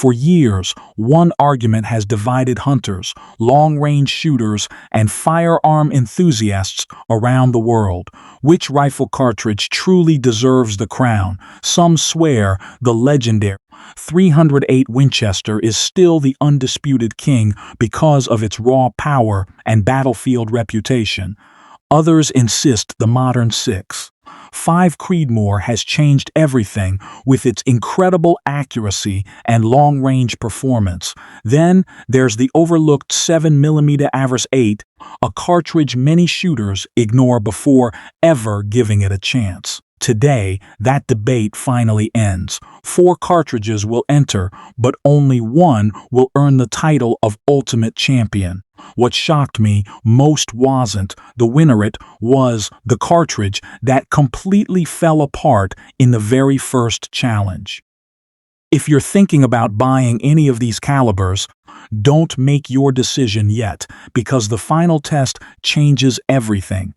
For years, one argument has divided hunters, long-range shooters, and firearm enthusiasts around the world. Which rifle cartridge truly deserves the crown? Some swear the legendary 308 Winchester is still the undisputed king because of its raw power and battlefield reputation. Others insist the modern 6.5 Creedmoor has changed everything with its incredible accuracy and long-range performance. Then there's the overlooked 7mm-08, a cartridge many shooters ignore before ever giving it a chance. Today, that debate finally ends. 4 cartridges will enter, but only one will earn the title of Ultimate Champion. What shocked me most wasn't the winner, it was the cartridge that completely fell apart in the very first challenge. If you're thinking about buying any of these calibers, don't make your decision yet, because the final test changes everything.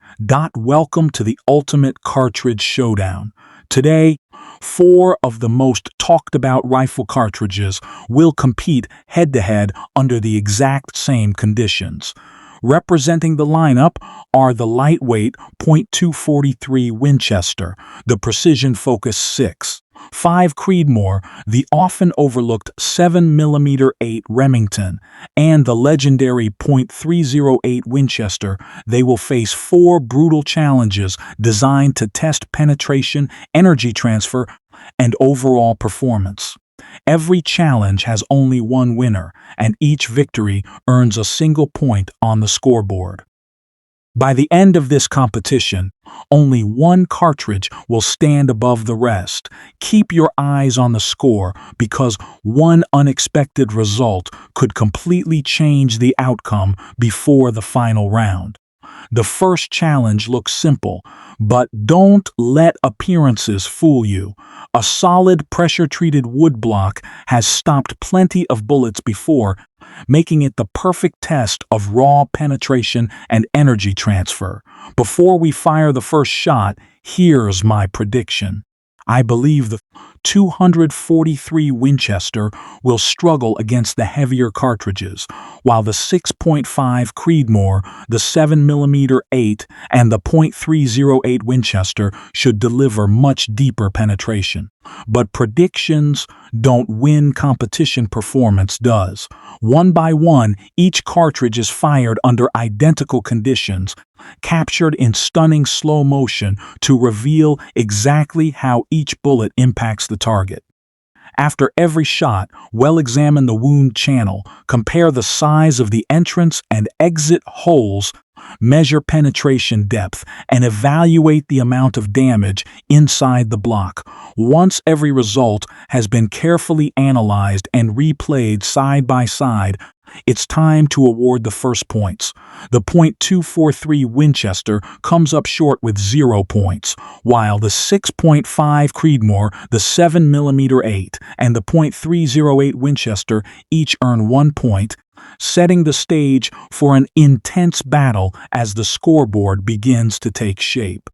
Welcome to the Ultimate Cartridge Showdown. Today, 4 of the most talked about rifle cartridges will compete head-to-head under the exact same conditions. Representing the lineup are the lightweight .243 Winchester, the precision focus 6.5 Creedmoor, the often overlooked 7mm-08 Remington, and the legendary .308 Winchester. They will face 4 brutal challenges designed to test penetration, energy transfer, and overall performance. Every challenge has only one winner, and each victory earns a single point on the scoreboard. By the end of this competition, only one cartridge will stand above the rest. Keep your eyes on the score, because one unexpected result could completely change the outcome before the final round. The first challenge looks simple, but don't let appearances fool you. A solid pressure-treated wood block has stopped plenty of bullets before, making it the perfect test of raw penetration and energy transfer. Before we fire the first shot, here's my prediction. I believe the 243 Winchester will struggle against the heavier cartridges, while the 6.5 Creedmoor, the 7mm-08, and the .308 Winchester should deliver much deeper penetration. But predictions don't win, competition performance does. One by one, each cartridge is fired under identical conditions, captured in stunning slow motion to reveal exactly how each bullet impacts the target. After every shot, examine the wound channel, compare the size of the entrance and exit holes, measure penetration depth, and evaluate the amount of damage inside the block. Once every result has been carefully analyzed and replayed side by side, it's time to award the first points. The .243 Winchester comes up short with 0 points, while the 6.5 Creedmoor, the 7mm-08, and the .308 Winchester each earn 1 point, setting the stage for an intense battle as the scoreboard begins to take shape.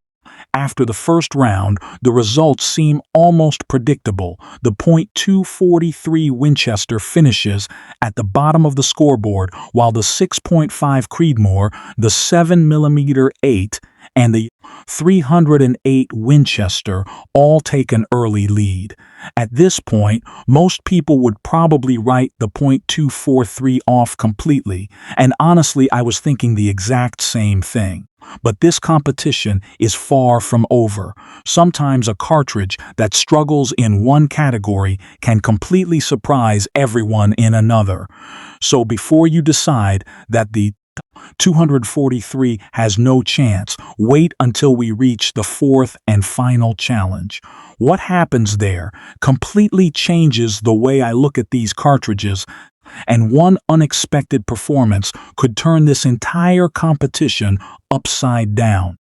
After the first round, the results seem almost predictable. The .243 Winchester finishes at the bottom of the scoreboard, while the 6.5 Creedmoor, the 7mm-08, and the 308 Winchester all take an early lead. At this point, most people would probably write the .243 off completely, and honestly, I was thinking the exact same thing. But this competition is far from over. Sometimes a cartridge that struggles in one category can completely surprise everyone in another. So before you decide that the 243 has no chance, wait until we reach the 4th and final challenge. What happens there completely changes the way I look at these cartridges, and one unexpected performance could turn this entire competition upside down.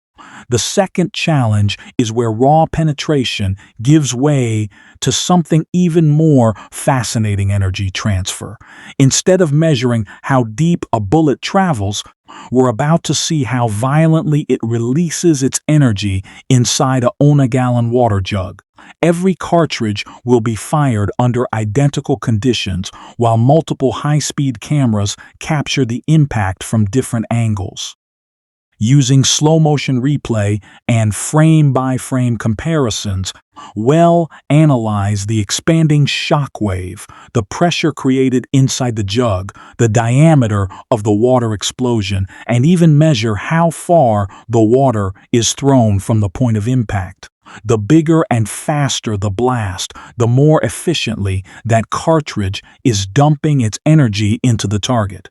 The second challenge is where raw penetration gives way to something even more fascinating: energy transfer. Instead of measuring how deep a bullet travels, We're about to see how violently it releases its energy inside a 1-gallon water jug. Every cartridge will be fired under identical conditions, while multiple high-speed cameras capture the impact from different angles. Using slow-motion replay and frame-by-frame comparisons, we'll analyze the expanding shock wave, the pressure created inside the jug, the diameter of the water explosion, and even measure how far the water is thrown from the point of impact. The bigger and faster the blast, the more efficiently that cartridge is dumping its energy into the target.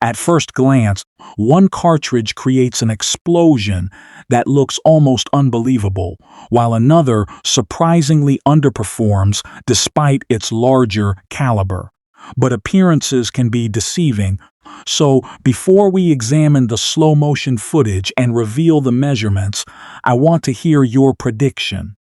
At first glance, one cartridge creates an explosion that looks almost unbelievable, while another surprisingly underperforms despite its larger caliber. But appearances can be deceiving, so before we examine the slow-motion footage and reveal the measurements, I want to hear your prediction.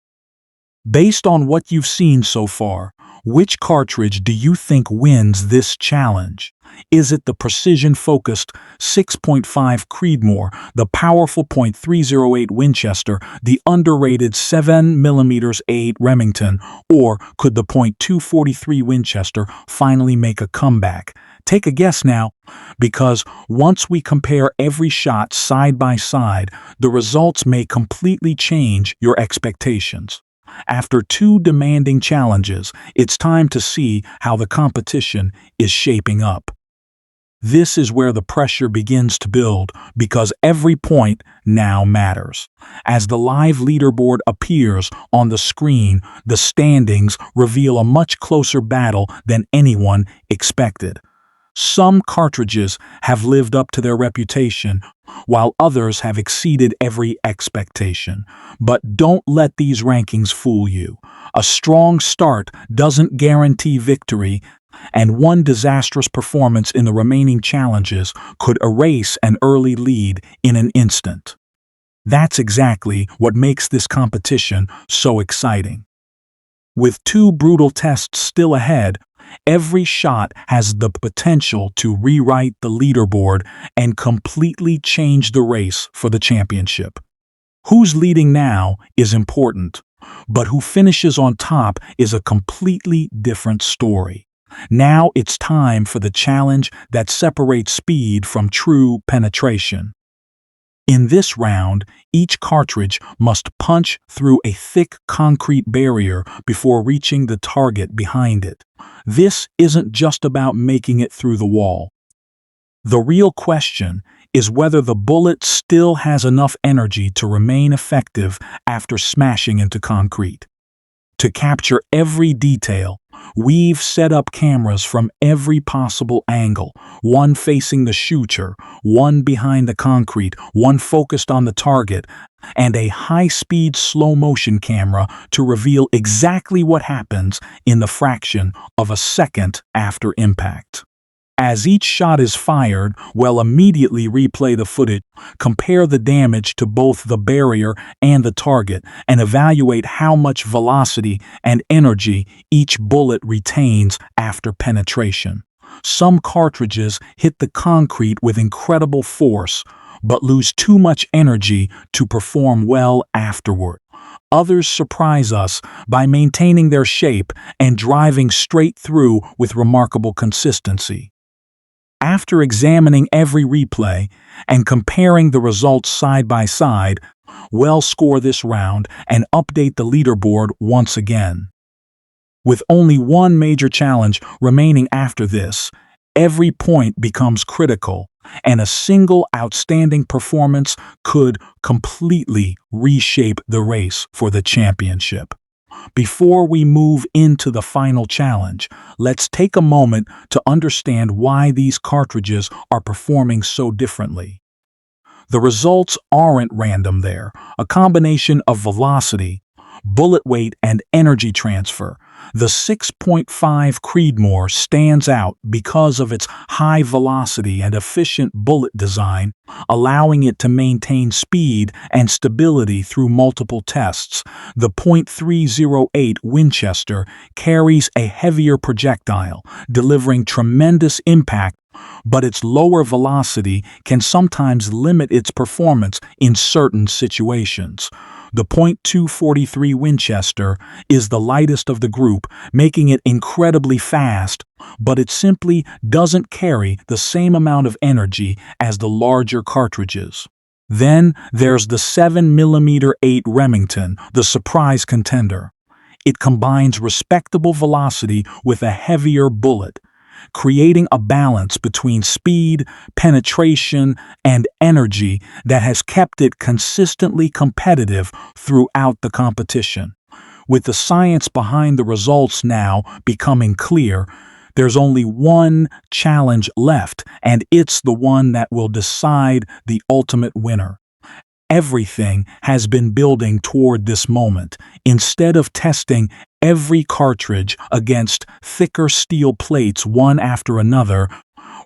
Based on what you've seen so far, which cartridge do you think wins this challenge? Is it the precision-focused 6.5 Creedmoor, the powerful .308 Winchester, the underrated 7mm-08 Remington, or could the .243 Winchester finally make a comeback? Take a guess now, because once we compare every shot side by side, the results may completely change your expectations. After 2 demanding challenges, it's time to see how the competition is shaping up. This is where the pressure begins to build, because every point now matters. As the live leaderboard appears on the screen, the standings reveal a much closer battle than anyone expected. Some cartridges have lived up to their reputation, while others have exceeded every expectation. But don't let these rankings fool you. A strong start doesn't guarantee victory, and one disastrous performance in the remaining challenges could erase an early lead in an instant. That's exactly what makes this competition so exciting. With 2 brutal tests still ahead, every shot has the potential to rewrite the leaderboard and completely change the race for the championship. Who's leading now is important, but who finishes on top is a completely different story. Now it's time for the challenge that separates speed from true penetration. In this round, each cartridge must punch through a thick concrete barrier before reaching the target behind it. This isn't just about making it through the wall. The real question is whether the bullet still has enough energy to remain effective after smashing into concrete. To capture every detail, we've set up cameras from every possible angle, one facing the shooter, one behind the concrete, one focused on the target, and a high-speed slow-motion camera to reveal exactly what happens in the fraction of a second after impact. As each shot is fired, we'll immediately replay the footage, compare the damage to both the barrier and the target, and evaluate how much velocity and energy each bullet retains after penetration. Some cartridges hit the concrete with incredible force, but lose too much energy to perform well afterward. Others surprise us by maintaining their shape and driving straight through with remarkable consistency. After examining every replay and comparing the results side by side, we'll score this round and update the leaderboard once again. With only one major challenge remaining after this, every point becomes critical, and a single outstanding performance could completely reshape the race for the championship. Before we move into the final challenge, let's take a moment to understand why these cartridges are performing so differently. The results aren't random there. A combination of velocity, bullet weight, and energy transfer. The 6.5 Creedmoor stands out because of its high velocity and efficient bullet design, allowing it to maintain speed and stability through multiple tests. The .308 Winchester carries a heavier projectile, delivering tremendous impact but its lower velocity can sometimes limit its performance in certain situations. The .243 Winchester is the lightest of the group, making it incredibly fast, but it simply doesn't carry the same amount of energy as the larger cartridges. Then there's the 7mm-08 Remington, the surprise contender. It combines respectable velocity with a heavier bullet, creating a balance between speed, penetration, and energy that has kept it consistently competitive throughout the competition. With the science behind the results now becoming clear, there's only one challenge left, and it's the one that will decide the ultimate winner. Everything has been building toward this moment. Instead of testing every cartridge against thicker steel plates one after another,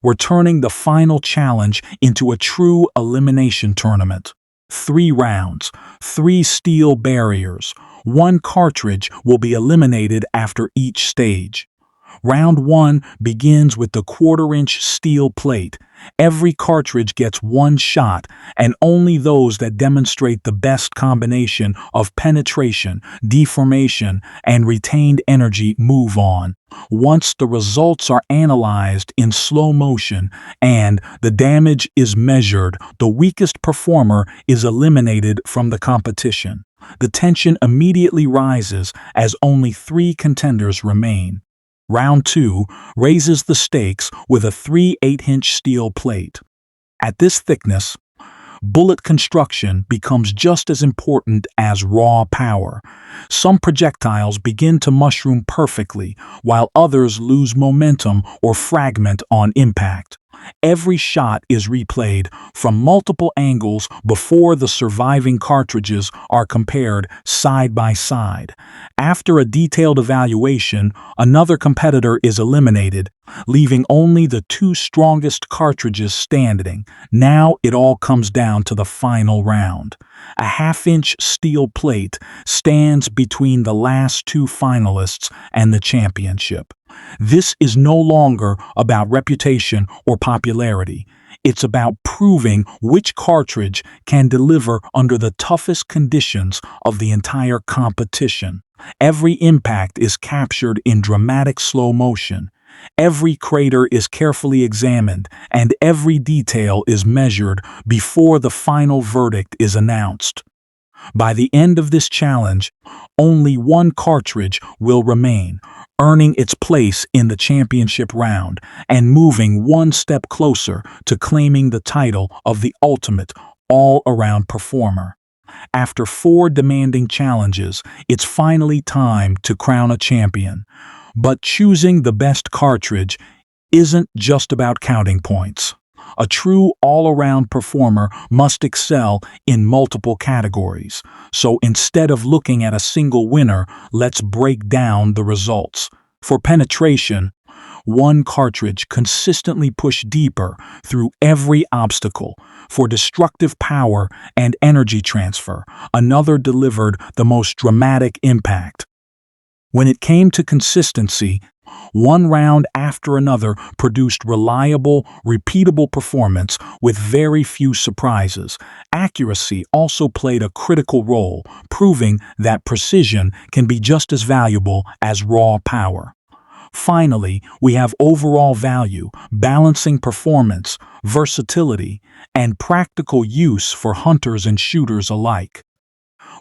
we're turning the final challenge into a true elimination tournament. 3 rounds, 3 steel barriers. 1 cartridge will be eliminated after each stage. Round 1 begins with the 1/4-inch steel plate. Every cartridge gets 1 shot, and only those that demonstrate the best combination of penetration, deformation, and retained energy move on. Once the results are analyzed in slow motion and the damage is measured, the weakest performer is eliminated from the competition. The tension immediately rises as only 3 contenders remain. Round 2 raises the stakes with a 3/8-inch steel plate. At this thickness, bullet construction becomes just as important as raw power. Some projectiles begin to mushroom perfectly, while others lose momentum or fragment on impact. Every shot is replayed from multiple angles before the surviving cartridges are compared side by side. After a detailed evaluation, another competitor is eliminated, leaving only the 2 strongest cartridges standing. Now it all comes down to the final round. A 1/2-inch steel plate stands between the last 2 finalists and the championship. This is no longer about reputation or popularity. It's about proving which cartridge can deliver under the toughest conditions of the entire competition. Every impact is captured in dramatic slow motion. Every crater is carefully examined, and every detail is measured before the final verdict is announced. By the end of this challenge, only 1 cartridge will remain, earning its place in the championship round and moving 1 step closer to claiming the title of the ultimate all-around performer. After 4 demanding challenges, it's finally time to crown a champion. But choosing the best cartridge isn't just about counting points. A true all-around performer must excel in multiple categories. So instead of looking at a single winner, let's break down the results. For penetration, 1 cartridge consistently pushed deeper through every obstacle. For destructive power and energy transfer, another delivered the most dramatic impact. When it came to consistency, 1 round after another produced reliable, repeatable performance with very few surprises. Accuracy also played a critical role, proving that precision can be just as valuable as raw power. Finally, we have overall value, balancing performance, versatility, and practical use for hunters and shooters alike.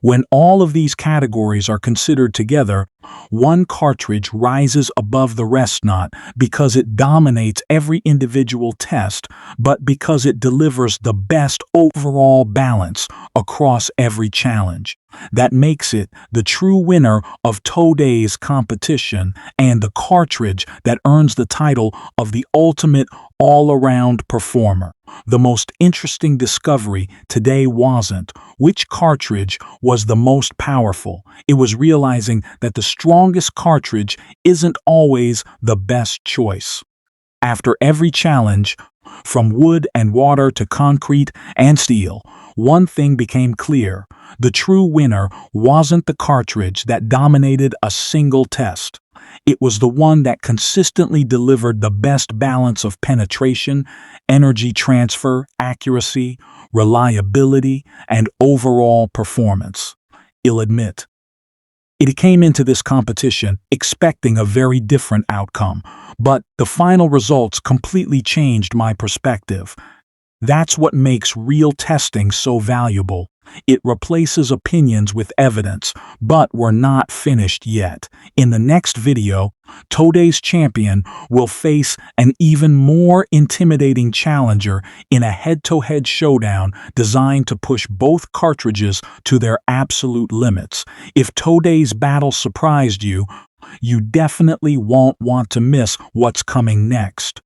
When all of these categories are considered together, 1 cartridge rises above the rest not because it dominates every individual test, but because it delivers the best overall balance across every challenge. That makes it the true winner of today's competition and the cartridge that earns the title of the ultimate all-around performer. The most interesting discovery today wasn't which cartridge was the most powerful. It was realizing that the strongest cartridge isn't always the best choice. After every challenge, from wood and water to concrete and steel, one thing became clear. The true winner wasn't the cartridge that dominated a single test. It was the one that consistently delivered the best balance of penetration, energy transfer, accuracy, reliability, and overall performance. I'll admit, it came into this competition expecting a very different outcome, but the final results completely changed my perspective. That's what makes real testing so valuable. It replaces opinions with evidence, but we're not finished yet. In the next video, Today's champion will face an even more intimidating challenger in a head-to-head showdown designed to push both cartridges to their absolute limits. If Today's battle surprised you, you definitely won't want to miss what's coming next.